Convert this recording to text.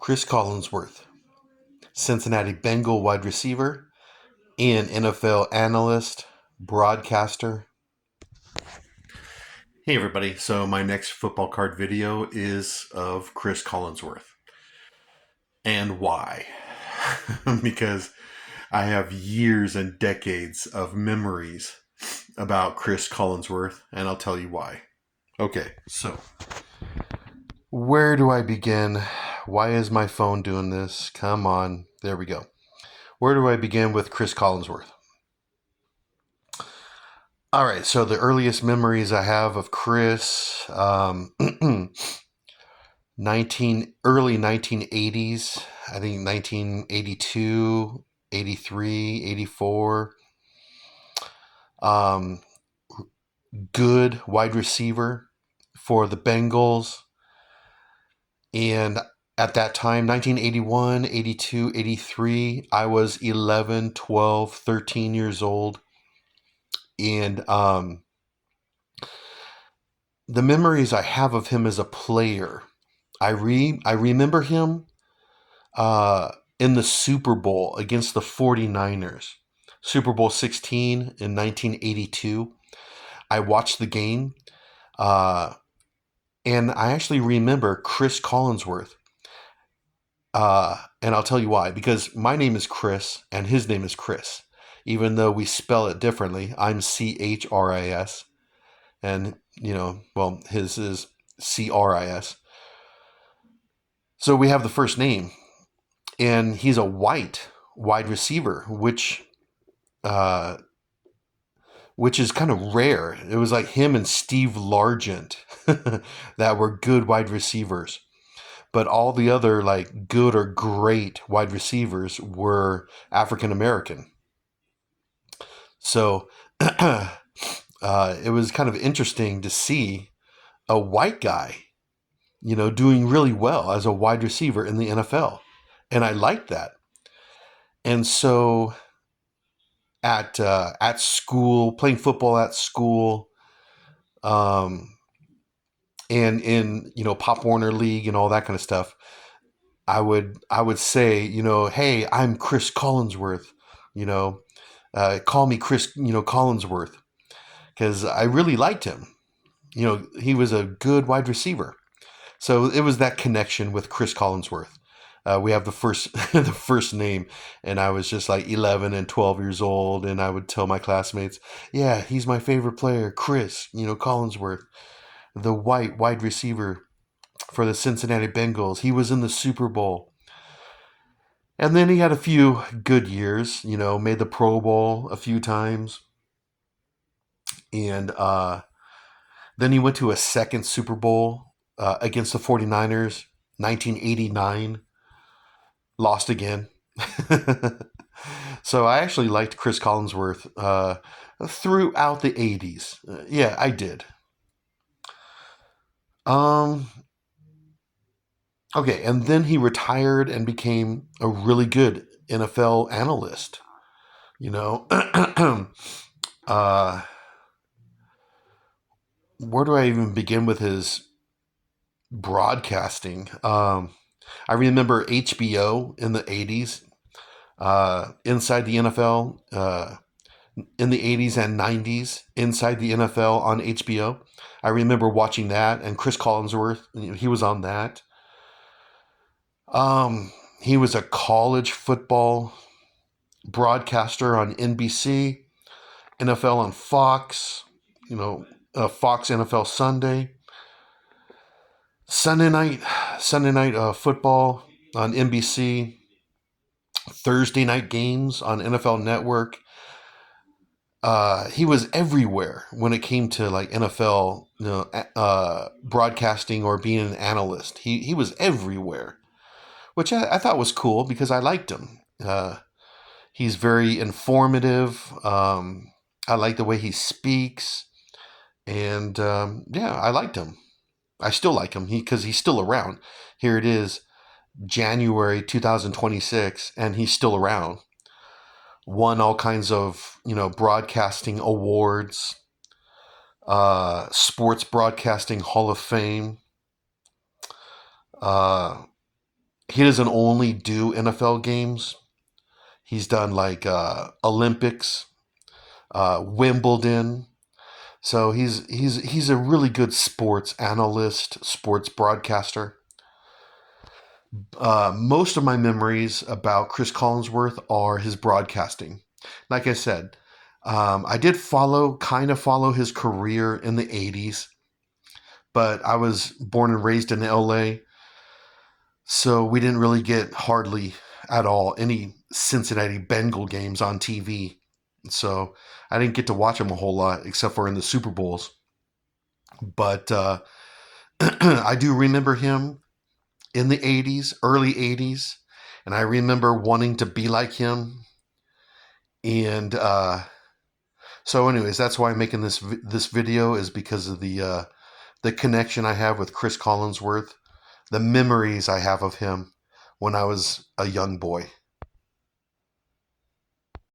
Cris Collinsworth, Cincinnati Bengal wide receiver and NFL analyst, broadcaster. Hey everybody, so my next football card video is of Cris Collinsworth. And why? Because I have years and decades of memories about Cris Collinsworth, and I'll tell you why. Okay, so where do I begin? Why is my phone doing this? Come on, there we go. Where do I begin with Cris Collinsworth? All right, so the earliest memories I have of Cris, early 1980s, I think 1982, 83, 84. Good wide receiver for the Bengals. And at that time, 1981, 82, 83, I was 11, 12, 13 years old. And the memories I have of him as a player, I remember him in the Super Bowl against the 49ers. Super Bowl 16 in 1982. I watched the game, and I actually remember Cris Collinsworth. And I'll tell you why. Because my name is Cris, and his name is Cris. Even though we spell it differently, I'm Chris, and his is Cris. So we have the first name, and he's a white wide receiver, which is kind of rare. It was like him and Steve Largent that were good wide receivers. But all the other like good or great wide receivers were African American. So it was kind of interesting to see a white guy, doing really well as a wide receiver in the NFL. And I liked that. And so at school, playing football at school, and in Pop Warner League and all that kind of stuff, I would say, hey, I'm Cris Collinsworth, call me Cris, Collinsworth, because I really liked him. He was a good wide receiver. So it was that connection with Cris Collinsworth. We have the first the first name, and I was just like 11 and 12 years old, and I would tell my classmates, yeah, he's my favorite player, Cris, Collinsworth, the white wide receiver for the Cincinnati Bengals. He was in the Super Bowl. And then he had a few good years, made the Pro Bowl a few times. And then he went to a second Super Bowl against the 49ers, 1989. Lost again. So I actually liked Cris Collinsworth throughout the 80s. Yeah, I did. Okay, and then he retired and became a really good NFL analyst. Where do I even begin with his broadcasting? I remember HBO in the 80s, Inside the NFL, in the 80s and 90s, Inside the NFL on HBO. I remember watching that, and Cris Collinsworth, he was on that. He was a college football broadcaster on NBC, NFL on Fox, Fox NFL Sunday. Sunday night football on NBC, Thursday night games on NFL Network. He was everywhere when it came to like NFL, broadcasting or being an analyst. He was everywhere, which I thought was cool because I liked him. He's very informative. I like the way he speaks, and I liked him. I still like him because he's still around. Here it is, January 2026, and he's still around. Won all kinds of, broadcasting awards, Sports Broadcasting Hall of Fame, he doesn't only do NFL games. He's done like Olympics, Wimbledon. So he's a really good sports analyst, sports broadcaster. Most of my memories about Chris Collinsworth are his broadcasting. Like I said, I did kind of follow his career in the 80s, but I was born and raised in LA, so we didn't really get hardly at all any Cincinnati Bengal games on TV. So I didn't get to watch them a whole lot except for in the Super Bowls. But I do remember him in the 80s, early 80s, and I remember wanting to be like him. And so, anyways, that's why I'm making this video, is because of the connection I have with Chris Collinsworth, the memories I have of him when I was a young boy.